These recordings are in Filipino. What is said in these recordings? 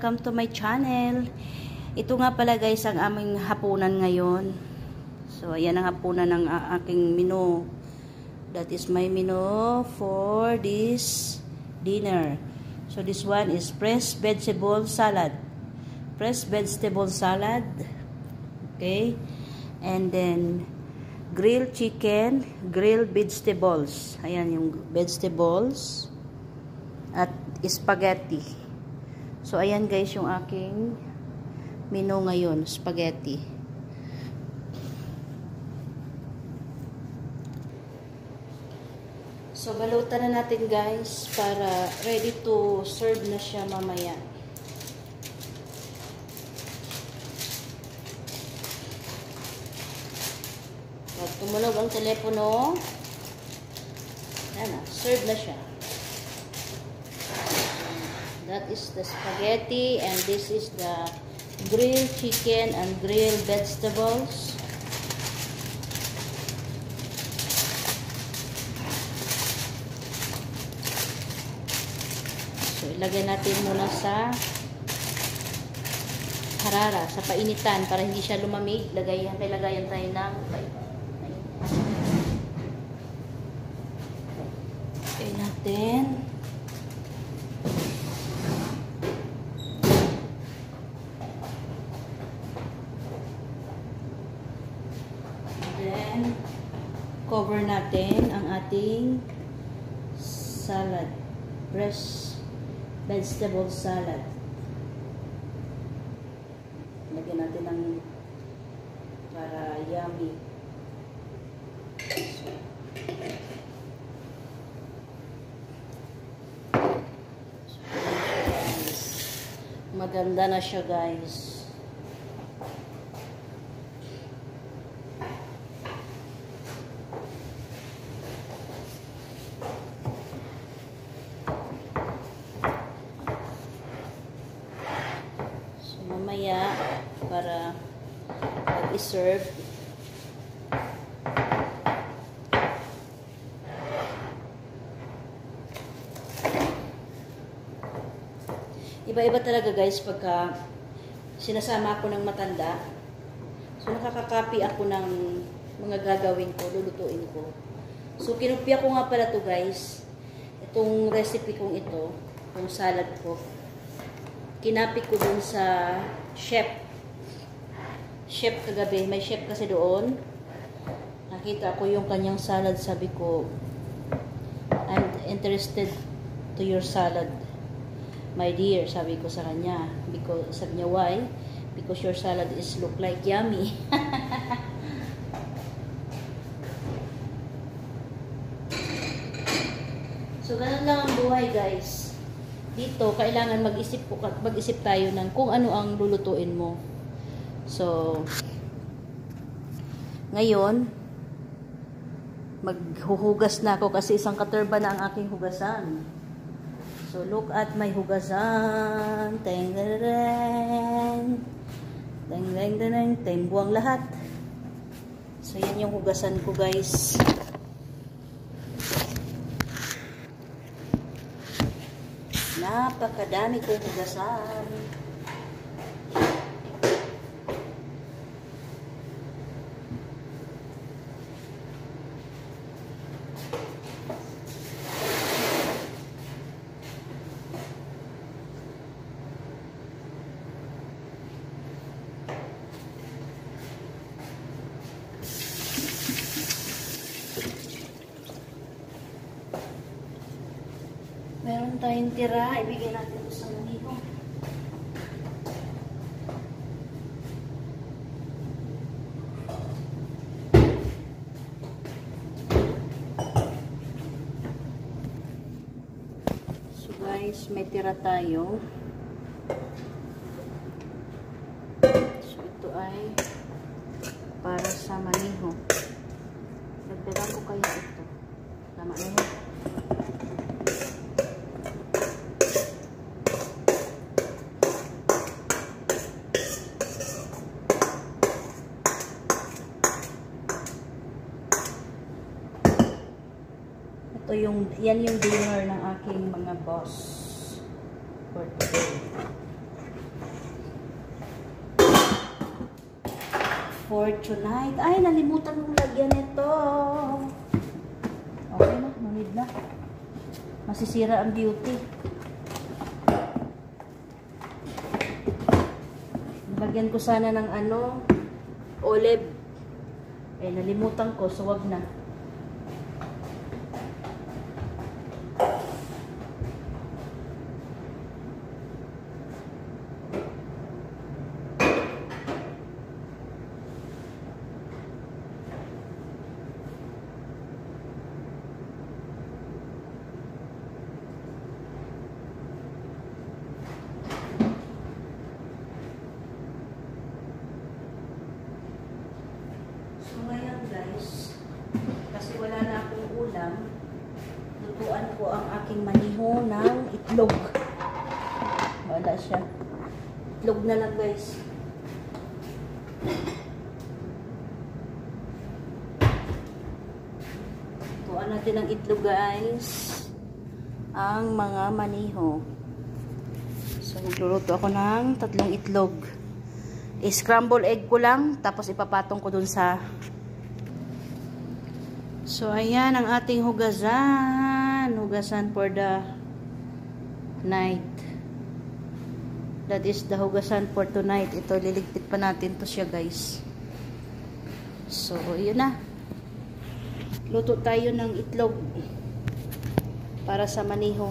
welcome to my channel. Ito nga pala guys ang aming hapunan ngayon. So ayan ang hapunan ng aking menu. That is my menu for this dinner. So this one is fresh vegetable salad. Fresh vegetable salad. Okay. And then grilled chicken, grilled vegetables. Ayan yung vegetables. At spaghetti. So, ayan guys yung aking menu ngayon. Spaghetti. So, balutan na natin guys para ready to serve na siya mamaya. Pag tumunog ang telepono, ayan na, serve na siya. That is the spaghetti and this is the grilled chicken and grilled vegetables. So, ilagay natin muna sa harara, sa painitan para hindi siya lumamig. Lagayan tayo ng ilagay natin. Then, cover natin ang ating salad. Fresh vegetable salad. Lagyan natin ng para yummy. Maganda na siya guys. Mamaya para pag-i-serve iba-iba talaga guys pagka sinasama ako ng matanda. So nakaka-copy ako ng mga gagawin ko, lulutuin ko. So kinopya ko nga pala to guys, itong recipe kong ito, itong salad ko. Kinapit ko dun sa chef kagabi. May chef kasi doon. Nakita ko yung kanyang salad. Sabi ko, I'm interested to your salad, my dear. Sabi ko sa kanya. Because, sabi niya, why? Because your salad is look like yummy. So, ganun lang ang buhay guys. Dito, kailangan mag-isip tayo ng kung ano ang lulutuin mo. So, ngayon, maghuhugas na ako kasi isang katerba na ang aking hugasan. So, look at my hugasan. Teng-teng-teng. Teng-teng-teng. Teng, buwang lahat. So, yan yung hugasan ko guys. Napakadami kong hugasan. Meron tayong tira, ibigay natin ito sa amigo. So guys, may tira tayo. So ito ay para sa maniho. Nagdagan ko kaya ito. Tama na yun. Ito yan yung dinner ng aking mga boss for today. for tonight. Ay, nalimutan kong lagyan ito. Okay na, no need na. Masisira ang beauty. Lagyan ko sana ng ano, olive. Eh, nalimutan ko, so wag na. Kasi wala na akong ulam, lutuan ko ang aking maniho ng itlog. Wala siya. Itlog na lang, guys. Lutuan natin ang itlog, guys. Ang mga maniho. So, magluluto ako ng 3 itlog. I-scramble egg ko lang, tapos ipapatong ko dun sa... So, ayan ang ating hugasan. Hugasan for the night. That is the hugasan for tonight. Ito, liligpit pa natin to siya, guys. So, yun na. Luto tayo ng itlog para sa maniho.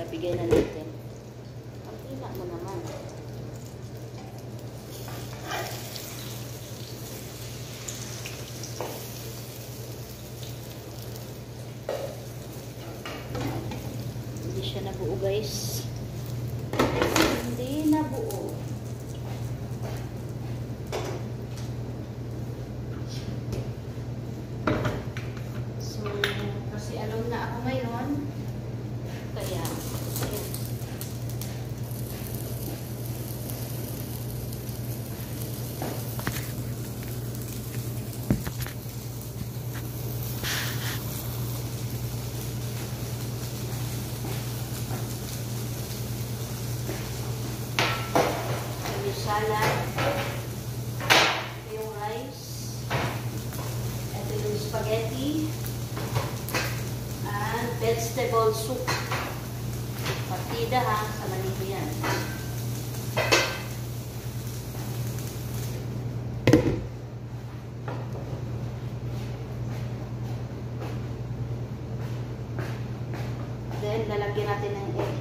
Bigay na natin. Ang ina mo naman. Hindi siya nabuo, guys. Hindi nabuo. So, kasi alone na ako ngayon. Kaya, salad, yung rice, ito yung spaghetti, and vegetable soup. Partida ha, sa manito yan. Then, lalagyan natin ng egg.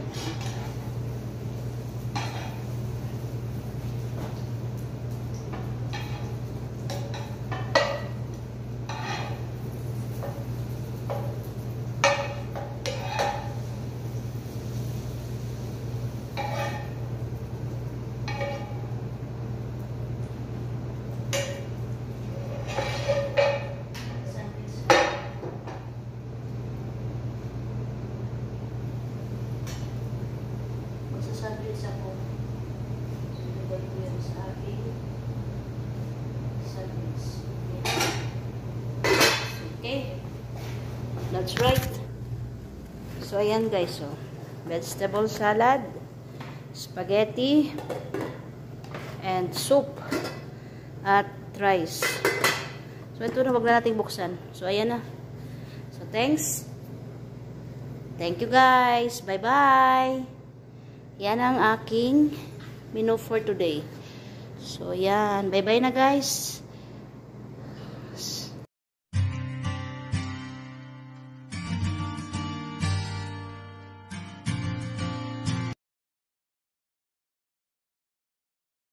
sandwich ako. So, ilagay ko yan sa aking sandwich. Okay. That's right. So, ayan guys. So, vegetable salad, spaghetti, and soup, at rice. So, ito na, wag na nating buksan. So, ayan na. So, thanks. Thank you guys. Bye-bye. Yan ang aking menu for today. So, yan. Bye-bye na guys.